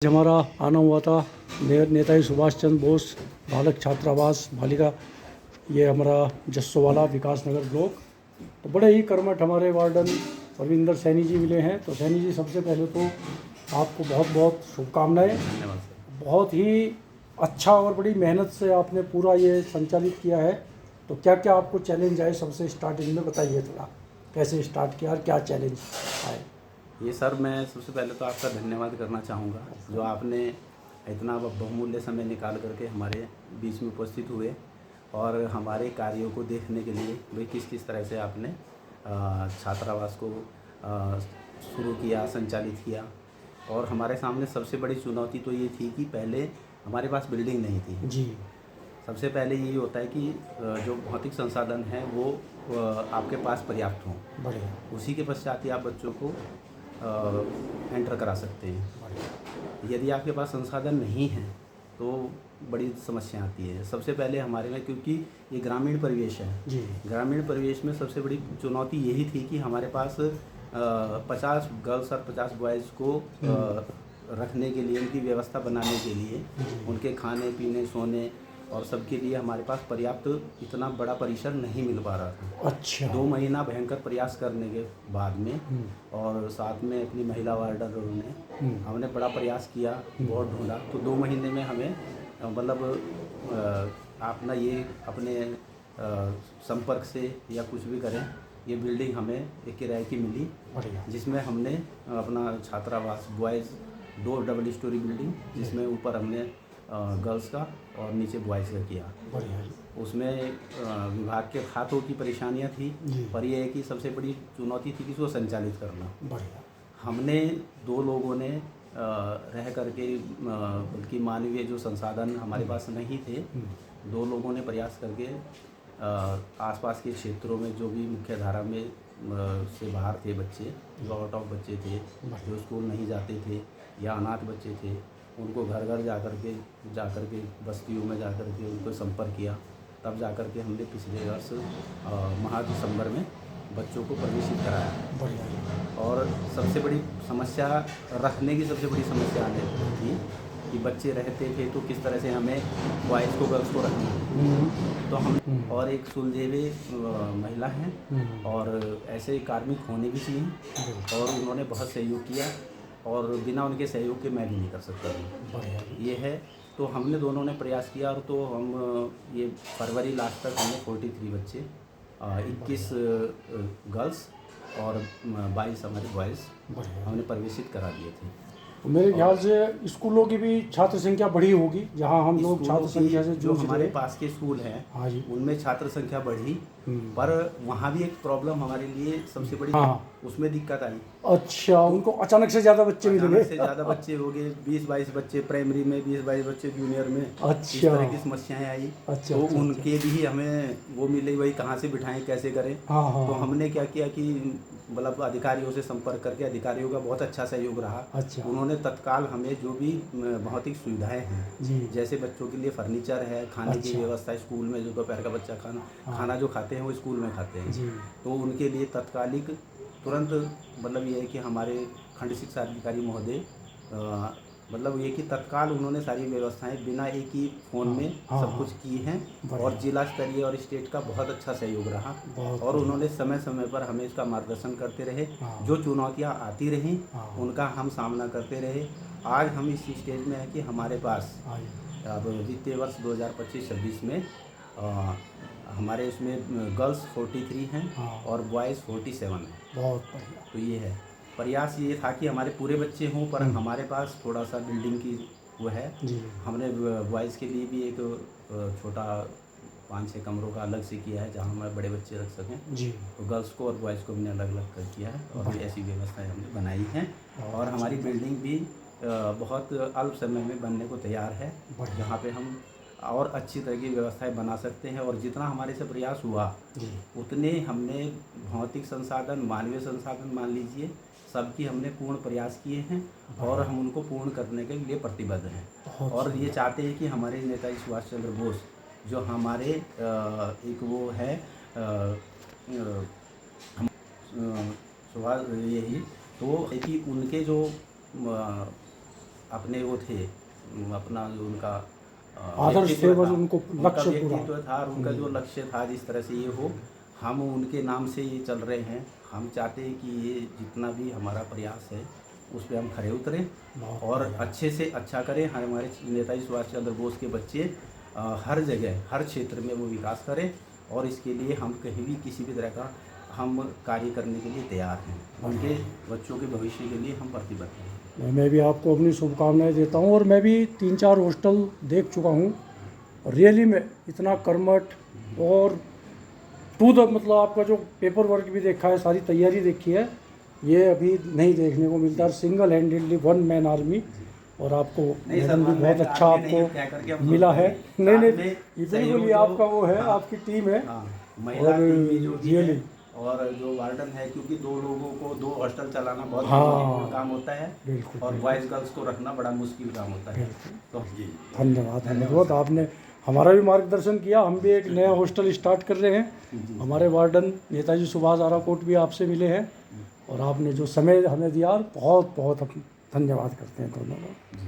हमारा आना हुआ था नेताजी सुभाष चंद्र बोस बालक छात्रावास बालिका, ये हमारा जस्सोवाला विकास नगर ब्लॉक। तो बड़े ही कर्मठ हमारे वार्डन रविंदर सैनी जी मिले हैं। तो सैनी जी, सबसे पहले तो आपको बहुत बहुत शुभकामनाएं। बहुत ही अच्छा और बड़ी मेहनत से आपने पूरा ये संचालित किया है। तो क्या क्या आपको चैलेंज आए सबसे स्टार्टिंग में बताइए थोड़ा, कैसे स्टार्ट किया और क्या चैलेंज आए? ये सर, मैं सबसे पहले तो आपका धन्यवाद करना चाहूँगा जो आपने इतना बहुमूल्य समय निकाल करके हमारे बीच में उपस्थित हुए और हमारे कार्यों को देखने के लिए भाई किस किस तरह से आपने छात्रावास को शुरू किया, संचालित किया। और हमारे सामने सबसे बड़ी चुनौती तो ये थी कि पहले हमारे पास बिल्डिंग नहीं थी जी। सबसे पहले यही होता है कि जो भौतिक संसाधन हैं वो आपके पास पर्याप्त हों, बढ़िया। उसी के पश्चात ही आप बच्चों को एंटर करा सकते हैं। यदि आपके पास संसाधन नहीं हैं तो बड़ी समस्या आती है। सबसे पहले हमारे में, क्योंकि ये ग्रामीण परिवेश है जी। ग्रामीण परिवेश में सबसे बड़ी चुनौती यही थी कि हमारे पास 50 गर्ल्स और 50 बॉयज़ को रखने के लिए, उनकी व्यवस्था बनाने के लिए, उनके खाने पीने सोने और सबके लिए हमारे पास पर्याप्त इतना बड़ा परिसर नहीं मिल पा रहा था। अच्छा। 2 महीना भयंकर प्रयास करने के बाद में और साथ में अपनी महिला वार्डनरों ने हमने बड़ा प्रयास किया, बहुत ढूंढा। तो 2 महीने में हमें मतलब अपना ये अपने संपर्क से या कुछ भी करें, ये बिल्डिंग हमें एक किराए की मिली, जिसमें हमने अपना छात्रावास बॉयज़ 2 डबल स्टोरी बिल्डिंग, जिसमें ऊपर हमने गर्ल्स का और नीचे बॉयज़ का किया। उसमें विभाग के खातों की परेशानियां थी, पर यह है कि सबसे बड़ी चुनौती थी कि इसको संचालित करना। हमने 2 लोगों ने रह करके, बल्कि मानवीय जो संसाधन हमारे पास नहीं थे, 2 लोगों ने प्रयास करके आसपास के क्षेत्रों में जो भी मुख्य धारा में से बाहर थे बच्चे, जो आउट ऑफ बच्चे थे, जो स्कूल नहीं जाते थे या अनाथ बच्चे थे, उनको घर घर जा कर के बस्तियों में जा कर के उनको संपर्क किया। तब जा कर के हमने पिछले वर्ष माह दिसंबर में बच्चों को प्रवेशित कराया। और सबसे बड़ी समस्या रखने की सबसे बड़ी समस्या आने थी कि बच्चे रहते थे तो किस तरह से हमें बॉयज़ को गर्ल्स को रखना। तो हम और एक सुलझे हुए महिला हैं और ऐसे कार्मिक होने भी चाहिए, और उन्होंने बहुत सहयोग किया और बिना उनके सहयोग के मैं भी नहीं कर सकता हूँ। ये है, तो हमने दोनों ने प्रयास किया। और तो हम ये फरवरी लास्ट तक हमने 43 बच्चे, 21 गर्ल्स और 22 हमारे बॉयज़ हमने प्रवेशित करा दिए थे। तो मेरे ख्याल से स्कूलों की भी छात्र संख्या बढ़ी होगी, जहां हम लोग छात्र संख्या से जो हमारे पास के स्कूल हैं, हाँ जी, उनमें छात्र संख्या बढ़ी, पर वहाँ भी एक प्रॉब्लम हमारे लिए सबसे बड़ी, उसमें दिक्कत आई। अच्छा, उनको अचानक से ज़्यादा बच्चे मिल गए। से ज़्यादा बच्चे हो गए, 20-22 बच्चे प्राइमरी में, 20-22 बच्चे जूनियर में। अच्छा, इस तरह की समस्याएं आई। अच्छा, तो अच्छा, उनके भी हमें वो मिले, वही कहाँ से बिठाएं, कैसे करें। तो हमने क्या किया कि मतलब अधिकारियों से संपर्क करके, अधिकारियों का बहुत अच्छा सहयोग रहा। अच्छा, उन्होंने तत्काल हमें जो भी भौतिक सुविधाएं हैं, जैसे बच्चों के लिए फर्नीचर है, खाने की व्यवस्था, स्कूल में जो दोपहर का बच्चा खाना जो खाते हैं वो स्कूल में खाते हैं, तो उनके लिए तत्कालिक तुरंत, मतलब ये है कि हमारे खंड शिक्षा अधिकारी महोदय मतलब ये कि तत्काल उन्होंने सारी व्यवस्थाएं बिना एक ही फ़ोन में सब कुछ की हैं। और जिला स्तरीय और स्टेट का बहुत अच्छा सहयोग रहा, और उन्होंने समय समय पर हमें इसका मार्गदर्शन करते रहे। जो चुनौतियां आती रहीं उनका हम सामना करते रहे। आज हम इस स्टेज में हैं कि हमारे पास अब वित्तीय वर्ष 2025-26 में हमारे इसमें गर्ल्स 43 हैं और बॉयज़ 47 हैं। बहुत बढ़िया। तो ये है, प्रयास ये था कि हमारे पूरे बच्चे हों, पर हमारे पास थोड़ा सा बिल्डिंग की वो है। हमने बॉयज़ के लिए भी एक छोटा 5-6 कमरों का अलग से किया है, जहाँ हमारे बड़े बच्चे रख सकें जी। तो गर्ल्स को और बॉयज़ को हमने अलग अलग कर किया है, और ऐसी व्यवस्थाएं हमने बनाई हैं। और हमारी बिल्डिंग भी बहुत अल्प समय में बनने को तैयार है, जहाँ पे हम और अच्छी तरह की व्यवस्थाएं बना सकते हैं। और जितना हमारे से प्रयास हुआ उतने हमने भौतिक संसाधन, मानवीय संसाधन मान लीजिए, सबकी हमने पूर्ण प्रयास किए हैं, और हम उनको पूर्ण करने के लिए प्रतिबद्ध हैं। और ये चाहते हैं कि हमारे नेताजी सुभाष चंद्र बोस जो हमारे एक वो है सुभाष, यही तो है कि उनके जो अपने वो थे, अपना जो उनका आदर्श व्यक्तित्व थे, बस था, उनको उनका लक्ष्य पूरा। व्यक्तित्व था और उनका जो लक्ष्य था, जिस तरह से ये हो, हम उनके नाम से ये चल रहे हैं। हम चाहते हैं कि ये जितना भी हमारा प्रयास है उस पर हम खरे उतरें और अच्छे से अच्छा करें। हमारे नेताजी सुभाष चंद्र बोस के बच्चे हर जगह हर क्षेत्र में वो विकास करें और इसके लिए हम कहीं भी किसी भी तरह का हम कार्य करने के लिए तैयार हैं। उनके बच्चों के भविष्य के लिए हम प्रतिबद्ध हैं। मैं भी आपको अपनी शुभकामनाएं देता हूँ और मैं भी 3-4 हॉस्टल देख चुका हूँ। रियली में इतना कर्मठ और टू द मतलब आपका जो पेपर वर्क भी देखा है, सारी तैयारी देखी है, ये अभी नहीं देखने को मिलता है। Single handedly one man army. और आपको मैडम भी बहुत अच्छा आपको मिला है। नहीं नहीं, बिल्कुल ये आपका वो है, आपकी टीम है। महिला और टीम भी जो भी है रियली और जो वार्डन है, क्योंकि 2 लोगों को 2 हॉस्टल चलाना बहुत हाँ, चुनौतीपूर्ण काम होता है बिल्कुल, और बॉयज़ गर्ल्स को रखना बड़ा मुश्किल काम होता है। तो धन्यवाद धन्यवाद। आपने हमारा भी मार्गदर्शन किया। हम भी एक नया हॉस्टल स्टार्ट कर रहे हैं। हमारे वार्डन नेताजी सुभाष आराकोट भी आपसे मिले हैं और आपने जो समय हमें दिया, बहुत बहुत धन्यवाद करते हैं दोनों को।